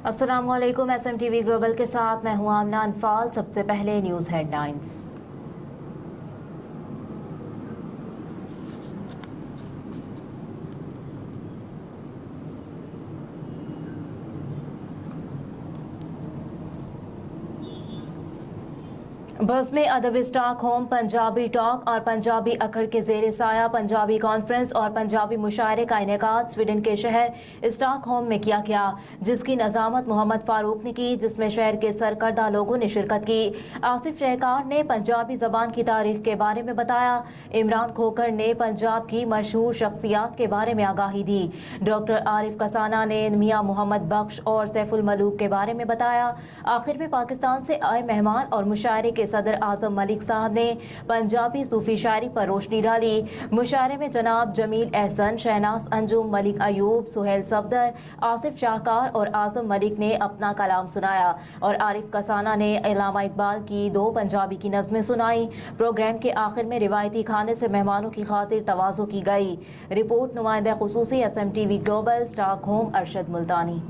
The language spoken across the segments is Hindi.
अस्सलामुअलैकुम। SMTV ग्लोबल के साथ मैं हूं आमना अनफाल। सबसे पहले न्यूज़ हेडलाइंस। बस में अदब स्टॉक होम, पंजाबी टॉक और पंजाबी अखड़ के जेर साया पंजाबी कॉन्फ्रेंस और पंजाबी मुशायरे का इनेकाद स्वीडन के शहर स्टॉक होम में किया गया, जिसकी नज़ामत मोहम्मद फारूक ने की, जिसमें शहर के सरकर्दा लोगों ने शिरकत की। आसिफ शहकार ने पंजाबी जबान की तारीख के बारे में बताया। इमरान खोखर ने पंजाब की मशहूर शख्सियात के बारे में आगाही दी। डॉक्टर आरिफ कसाना ने मियाँ मोहम्मद बख्श और सैफुल मलूक के बारे में बताया। आखिर में पाकिस्तान से आए मेहमान और मुशायरे के सदर आजम मलिक साहब ने पंजाबी सूफी शायरी पर रोशनी डाली। मुशायरे में जनाब जमील एहसन, शहनाज अंजुम, मलिक अयूब, सुहेल सफदर, आसिफ शाहकार और आजम मलिक ने अपना कलाम सुनाया और आरिफ कसाना ने अल्लामा इकबाल की 2 पंजाबी की नज़में सुनाई। प्रोग्राम के आखिर में रिवायती खाने से मेहमानों की खातिर तवाज़ो की गई। रिपोर्ट नुमाइंदा खुसूसी SMTV global, Stockholm, Arshad Multani.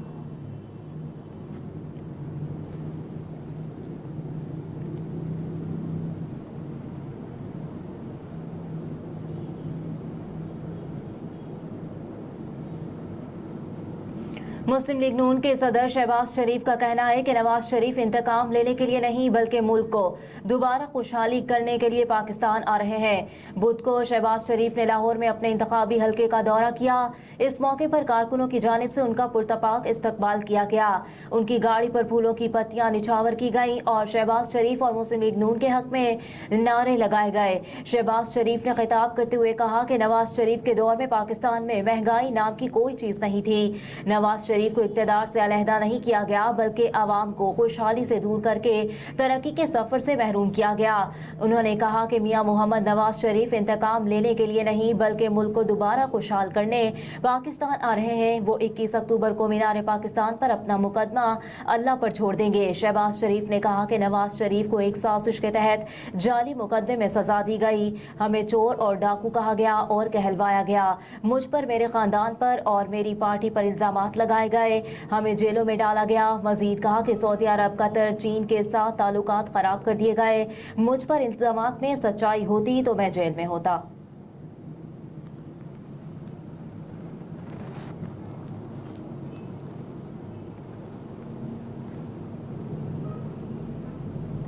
Muslim League Noon के सदर शहबाज शरीफ का कहना है कि नवाज शरीफ इंतकाम लेने के लिए नहीं बल्कि मुल्क को दोबारा खुशहाली करने के लिए पाकिस्तान आ रहे हैं। बुध को शहबाज शरीफ ने लाहौर में अपने इंतखाबी हलके का दौरा किया। इस मौके पर कारकुनों की जानिब से उनका पुरतपाक इस्तकबाल किया गया। उनकी गाड़ी पर फूलों की पत्तियां निछावर की गई और शहबाज शरीफ और मुस्लिम लीग नून के हक में नारे लगाए गए। शहबाज शरीफ ने खिताब करते हुए कहा कि नवाज शरीफ के दौर में पाकिस्तान में महंगाई नाम की कोई चीज़ नहीं थी। नवाज शरीफ को इक़्तिदार से अलहदा नहीं किया गया बल्कि आवाम को खुशहाली से दूर करके तरक्की के सफ़र से महरूम किया गया। उन्होंने कहा कि मियाँ मोहम्मद नवाज शरीफ इंतकाम लेने के लिए नहीं बल्कि मुल्क को दोबारा खुशहाल करने पाकिस्तान आ रहे हैं। वो 21 अक्टूबर को मीनार पाकिस्तान पर अपना मुकदमा अल्लाह पर छोड़ देंगे। शहबाज शरीफ ने कहा कि नवाज शरीफ को एक साजिश के तहत जाली मुकदमे में सजा दी गई। हमें चोर और डाकू कहा गया और कहलवाया गया। मुझ पर, मेरे खानदान पर और मेरी पार्टी पर इल्जामात लगाए गए। हमें जेलों में डाला गया। मजीद कहा कि सऊदी अरब, कतर, चीन के साथ ताल्लुकात खराब कर दिए गए। मुझ पर इल्जामात में सच्चाई होती तो मैं जेल में होता।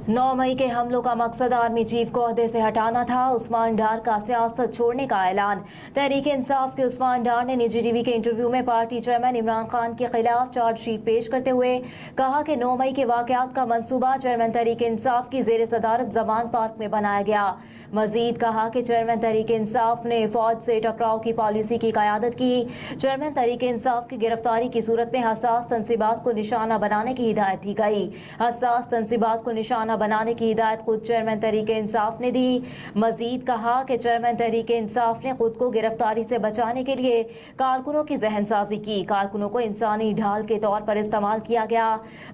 9 मई के हमलों का मकसद आर्मी चीफ को ओहदे से हटाना था। उस्मान डार का सियासत छोड़ने का ऐलान। तहरीक इंसाफ के उस्मान डार ने निजी टीवी के इंटरव्यू में पार्टी चेयरमैन इमरान खान के खिलाफ चार्जशीट पेश करते हुए कहा कि 9 मई के वाकयात का मंसूबा चेयरमैन तहरीक इंसाफ की जेर सदारत जमान पार्क में बनाया गया। मजीद कहा कि चेयरमैन तहरीक इंसाफ ने फौज से टकराव की पॉलिसी की क़यादत की। चेयरमैन तहरीक इंसाफ की गिरफ्तारी की सूरत में हसास तनसीबात को निशाना बनाने की हिदायत दी गई। हसास तनसीबात को निशाना बनाने की हिदायत खुद चेयरमैन तहरीक इंसाफ ने दी। मजीद कहा कि चेयरमैन तहरीक इंसाफ ने खुद को गिरफ्तारी से बचाने के लिए कारकुनों की जहनसाजी की। कारकुनों को इंसानी ढाल के तौर पर इस्तेमाल किया गया।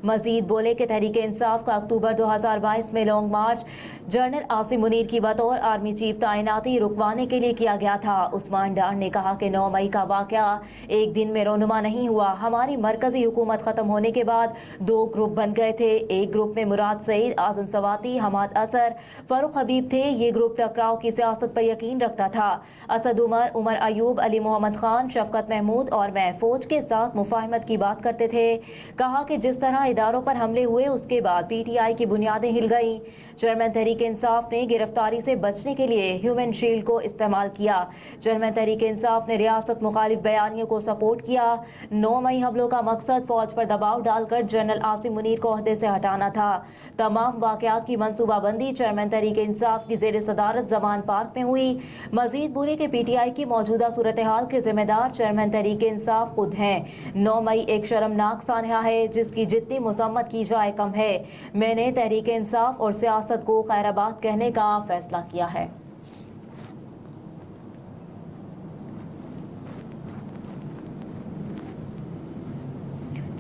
मजीद बोले कि तहरीक इंसाफ का अक्टूबर 2022 में लॉन्ग मार्च जनरल आसिम मुनीर की बतौर आर्मी चीफ तैनाती रुकवाने के लिए किया गया था। उस्मान डार ने कहा कि 9 मई का वाकया एक दिन में रोनुमा नहीं हुआ। हमारी मरकजी हुकूमत खत्म होने के बाद 2 ग्रुप बन गए थे। एक ग्रुप में मुराद सईद, आजम सवाती, हमाद असर, फरूख हबीब थे। ये ग्रुप टकराव की सियासत पर यकीन रखता था। असद उमर, उमर अयूब, अली मोहम्मद खान, शफकत महमूद और मैं फौज के साथ मुफाहमत की बात करते थे। कहा कि जिस तरह इदारों पर हमले हुए उसके बाद PTI की बुनियादें हिल गई। चेयरमैन तहरीक इंसाफ ने गिरफ्तारी से बचने के लिए ह्यूमन शील्ड को इस्तेमाल किया। चेयरमैन तहरीक इंसाफ ने रियासत मुखालिफ बयानियों को सपोर्ट किया। 9 मई हमलों का मकसद फौज पर दबाव डालकर जनरल आसिम मुनीर को ओहदे से हटाना था। तमाम वाकयात की मनसूबाबंदी चेयरमैन तहरीक इंसाफ की जेर सदारत जमान पार्क में हुई। मजीद बोले कि PTI की मौजूदा सूरत हाल के जिम्मेदार चेयरमैन तहरीक इंसाफ खुद हैं। 9 मई एक शर्मनाक सानहा है जिसकी जितनी मजम्मत की जाए कम है। मैंने तहरीक इंसाफ और सियासत को खैराबाद कहने का फैसला किया है।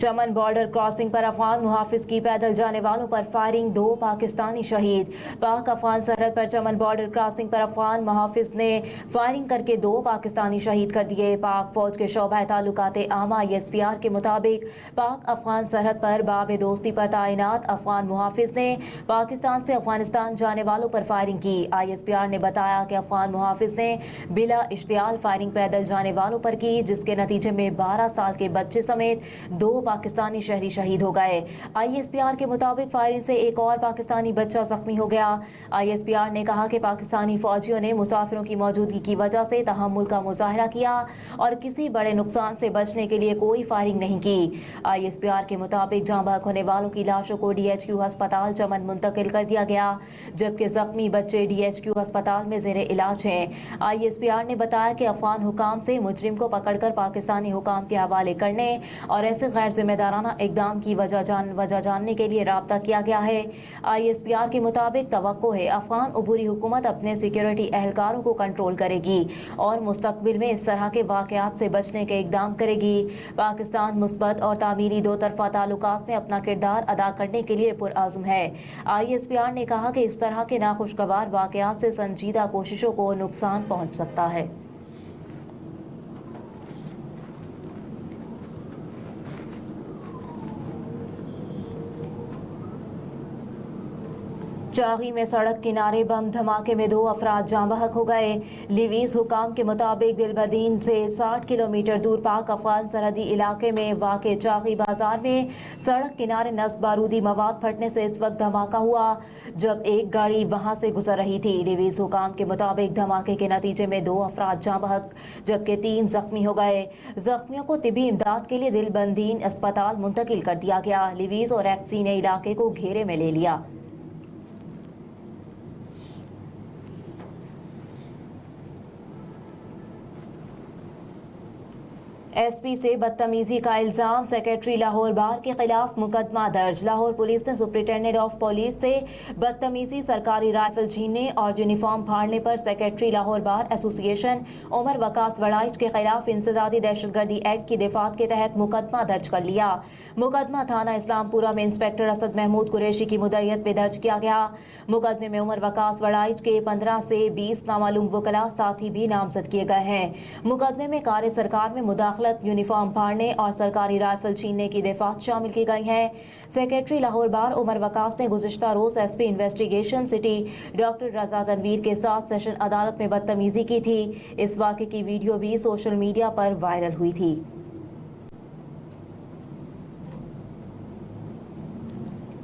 चमन बॉर्डर क्रॉसिंग पर अफगान मुहाफिज की पैदल जाने वालों पर फायरिंग, 2 पाकिस्तानी शहीद। पाक अफगान सरहद पर चमन बॉर्डर क्रॉसिंग पर अफगान मुहाफिज ने फायरिंग करके 2 पाकिस्तानी शहीद कर दिए। पाक फौज के शोबा ताल्लुकात आमा ISPR के मुताबिक पाक अफगान सरहद पर बाब दोस्ती पर तैनात अफगान मुहाफिज ने पाकिस्तान से अफगानिस्तान जाने वालों पर फायरिंग की। ISPR ने बताया कि अफगान मुहाफिज ने बिला इश्तियाल फायरिंग पैदल जाने वालों पर की, जिसके नतीजे में 12 साल के बच्चे समेत 2 पाकिस्तानी शहरी शहीद हो गए। ISPR के मुताबिक फायरिंग से एक और पाकिस्तानी बच्चा जख्मी हो गया। ISPR ने कहा कि पाकिस्तानी फौजियों ने मुसाफिरों की मौजूदगी की वजह से तहम्मुल का मुजाहरा किया और किसी बड़े नुकसान से बचने के लिए कोई फायरिंग नहीं की। ISPR के मुताबिक जाँ बहक होने वालों की लाशों को DHQ अस्पताल चमन मुंतकिल कर दिया गया, जबकि जख्मी बच्चे DHQ अस्पताल में जेर इलाज हैं। ISPR ने बताया कि अफगान हुकाम से मुजरिम को पकड़कर पाकिस्तानी हुकाम के हवाले करने और ऐसे गैर जिम्मेदाराना इकदाम की वजह जानने के लिए राब्ता किया गया है। ISPR के मुताबिक तवक्को है अफगान उबूरी हुकूमत अपने सिक्योरिटी एहलकारों को कंट्रोल करेगी और मुस्तकबिल में इस तरह के वाकयात से बचने के इकदाम करेगी। पाकिस्तान मुस्बत और तामीरी 2 तरफा ताल्लुकात में अपना किरदार अदा करने के लिए पुरअज़्म है। ISPR ने कहा कि इस तरह के नाखुशगवार वाकयात से संजीदा कोशिशों को नुकसान पहुँच सकता है। चागी में सड़क किनारे बम धमाके में 2 अफराद जाँ बहक हो गए। लिवीज हुकाम के मुताबिक दिलबदीन से 60 किलोमीटर दूर पाक अफगान सरहदी इलाके में वाक़े चागी बाजार में सड़क किनारे नस्ब बारूदी मवाद फटने से इस वक्त धमाका हुआ जब एक गाड़ी वहां से गुजर रही थी। लिवीज हुकाम के मुताबिक धमाके के नतीजे में 2 अफराद जाँ बहक जबकि 3 जख्मी हो गए। जख्मियों को तिबी इमदाद के लिए दिलबदीन अस्पताल मुंतकिल कर दिया गया। लिवीज और FC ने इलाके को घेरे में ले लिया। SP से बदतमीजी का इल्जाम, सेक्रेटरी लाहौर बार के खिलाफ मुकदमा दर्ज। लाहौर पुलिस ने सुप्रिंटेंडेंट ऑफ पुलिस से बदतमीजी, सरकारी राइफल छीनने और यूनिफॉर्म फाड़ने पर secretary Lahore bar association Umar Waqas Waraich के खिलाफ इंसदादी दहशतगर्दी एक्ट की दिफात के तहत मुकदमा दर्ज कर लिया। मुकदमा थाना इस्लामपुरा में इंस्पेक्टर असद महमूद कुरैशी की मुद्दत में दर्ज किया गया। मुकदमे में उमर वकास वड़ाइच के 15 से 20 नामालूम वकला साथी भी नामजद किए गए हैं। मुकदमे में कार्य सरकार में मुदाखलत, यूनिफॉर्म फाड़ने और सरकारी राइफल छीनने की दफात शामिल की गई हैं। सेक्रेटरी लाहौर बार उमर वकास ने गुज़िश्ता रोज SP इन्वेस्टिगेशन सिटी डॉक्टर रजा तनवीर के साथ सेशन अदालत में बदतमीजी की थी। इस वाक़े की वीडियो भी सोशल मीडिया पर वायरल हुई थी।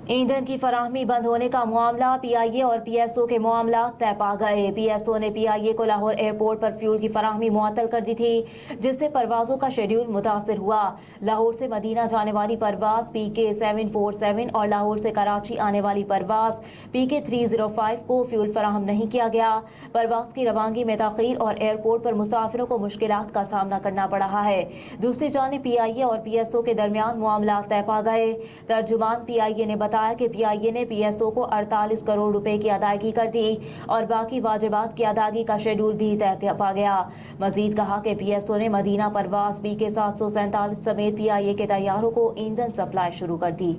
ईंधन की फराहमी बंद होने का मामला, PIA और PSO के मामला तय पा गए। PSO ने PIA को लाहौर एयरपोर्ट पर फ्यूल की फराहमी मुअत्तल कर दी थी, जिससे परवाजों का शेड्यूल मुतासर हुआ। लाहौर से मदीना जाने वाली परवाज PK 747 और लाहौर से कराची आने वाली परवाज PK 305 को फ्यूल फराहम नहीं किया गया। परवाज की रवानगी में ताखीर और एयरपोर्ट पर मुसाफिरों को मुश्किलात का सामना करना पड़ रहा है। दूसरी जानिब PIA और PSO के दरमियान मामला तय पा गए। तर्जुमान PIA ने बताया कि PIA ने PSO को 48 करोड़ रुपए की अदायगी कर दी और बाकी वाजिबात की अदायगी का शेड्यूल भी तय पा गया। मजीद कहा कि PSO ने मदीना परवास PK 747 समेत PIA के तैयारों को ईंधन सप्लाई शुरू कर दी।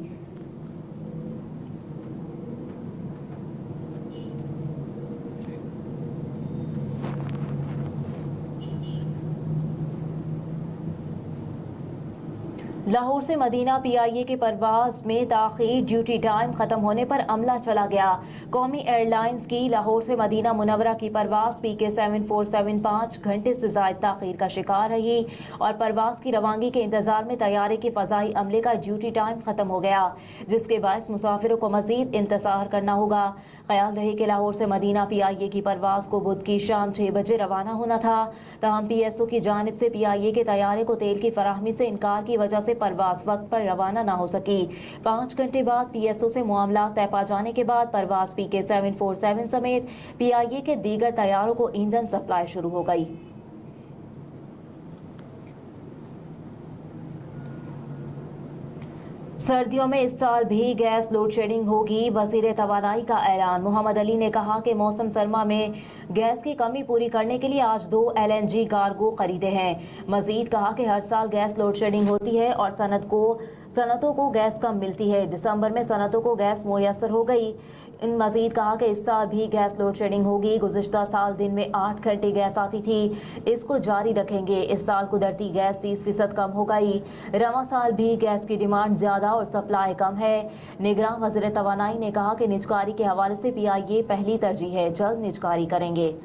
लाहौर से मदीना PIA के परवाज में ताखीर, ड्यूटी टाइम खत्म होने पर अमला चला गया। कौमी एयरलाइंस की लाहौर से मदीना मुनव्वरा की परवाज PK 747 5 घंटे से ज़ायद ताखीर का शिकार रही और परवाज की रवानगी के इंतजार में तैयारे के फ़ज़ाई अमले का ड्यूटी टाइम खत्म हो गया, जिसके बायस मुसाफिरों को मजीद इंतजार करना होगा। ख्याल रहे कि लाहौर से मदीना PIA की परवाज को बुध की शाम 6 बजे रवाना होना था। तहम PSO की जानिब से PIA के तैयारे को तेल की फराहमी से इनकार की वजह से परवाज वक्त पर रवाना ना हो सकी। 5 घंटे बाद PSO से मामला तय पा जाने के बाद परवाज PK 747 समेत PIA के दीगर तैयारों को ईंधन सप्लाई शुरू हो गई। सर्दियों में इस साल भी गैस लोड शेडिंग होगी, वज़ीर तवानाई का ऐलान। मोहम्मद अली ने कहा कि मौसम सरमा में गैस की कमी पूरी करने के लिए आज 2 LNG कार्गो खरीदे हैं। मजीद कहा कि हर साल गैस लोड शेडिंग होती है और सनतों को गैस कम मिलती है। दिसंबर में सनतों को गैस मुयस्सर हो गई। इन मजीद कहा कि इस साल भी गैस लोड शेडिंग होगी। गुज़िश्ता साल दिन में 8 घंटे गैस आती थी, इसको जारी रखेंगे। इस साल कुदरती गैस 30% कम हो गई। रवां साल भी गैस की डिमांड ज़्यादा और सप्लाई कम है। निगरान वज़ीर तवानाई ने कहा कि निजकारी के हवाले से PIA पहली तरजीह है, जल्द निजकारी करेंगे।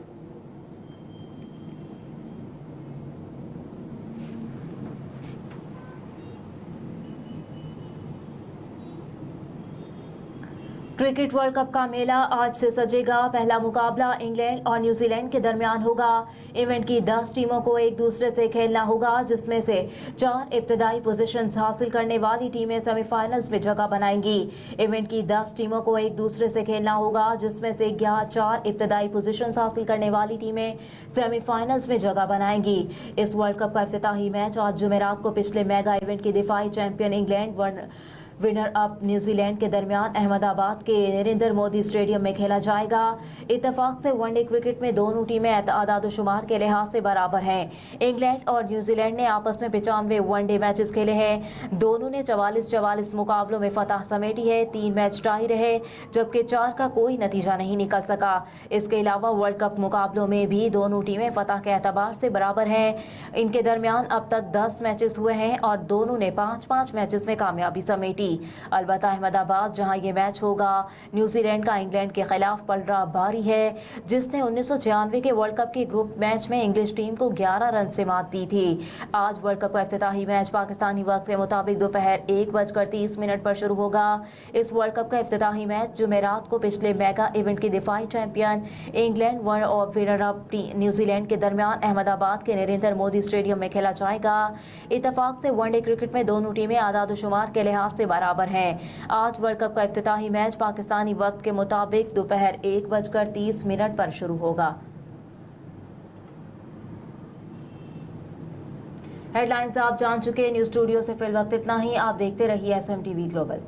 क्रिकेट वर्ल्ड कप का मेला आज से सजेगा। पहला मुकाबला इंग्लैंड और न्यूजीलैंड के दरमियान होगा। इवेंट की 10 टीमों को एक दूसरे से खेलना होगा, जिसमें से 4 इब्तदाई पोजीशंस हासिल करने वाली टीमें सेमीफाइनल्स में जगह बनाएंगी। इवेंट की 10 टीमों को एक दूसरे से खेलना होगा, जिसमें से 4 इब्तदाई पोजीशंस हासिल करने वाली टीमें सेमीफाइनल्स में जगह बनाएंगी। इस वर्ल्ड कप का इफ्तिताही मैच आज जुमेरात को पिछले मेगा इवेंट की दिफाई champion England winner up New Zealand के दरमियान अहमदाबाद के नरेंद्र मोदी स्टेडियम में खेला जाएगा। इत्तेफाक से वनडे क्रिकेट में दोनों टीमें आदाद-ओ-शुमार के लिहाज से बराबर हैं। इंग्लैंड और न्यूजीलैंड ने आपस में 95 वनडे मैचेस खेले हैं। दोनों ने 44-44 मुकाबलों में फतह समेटी है। 3 मैच टाई रहे, जबकि 4 का कोई नतीजा नहीं निकल सका। इसके अलावा वर्ल्ड कप मुकाबलों में भी दोनों टीमें फतह के एतबार से बराबर हैं। इनके दरमियान अब तक 10 मैचेस हुए हैं और दोनों ने 5-5 मैचेस में कामयाबी समेटी। अलबत्ता अहमदाबाद जहां ये मैच होगा, न्यूजीलैंड का इंग्लैंड के खिलाफ पलड़ा भारी है, जिसने 1996 के वर्ल्ड कप के ग्रुप मैच में इंग्लिश टीम को 11 रन से मात दी थी। आज वर्ल्ड कप का इफ्तिताही मैच पाकिस्तानी वक्त के मुताबिक दोपहर 1:30 पर शुरू होगा। इस वर्ल्ड कप का इफ्तिताही मैच जुमेरात को पिछले मेगा इवेंट की दिफाई चैंपियन इंग्लैंड और विनर अप न्यूजीलैंड के दरमियान अहमदाबाद के नरेंद्र मोदी स्टेडियम में खेला जाएगा। इत्तेफाक से वनडे क्रिकेट में दोनों टीमें आदाद-ओ-शुमार के लिहाज से बराबर हैं। आज वर्ल्ड कप का इफ्तिताही मैच पाकिस्तानी वक्त के मुताबिक दोपहर 1:30 पर शुरू होगा। हेडलाइंस आप जान चुके। न्यूज़ स्टूडियो से फिल वक्त इतना ही। आप देखते रहिए SMTV ग्लोबल।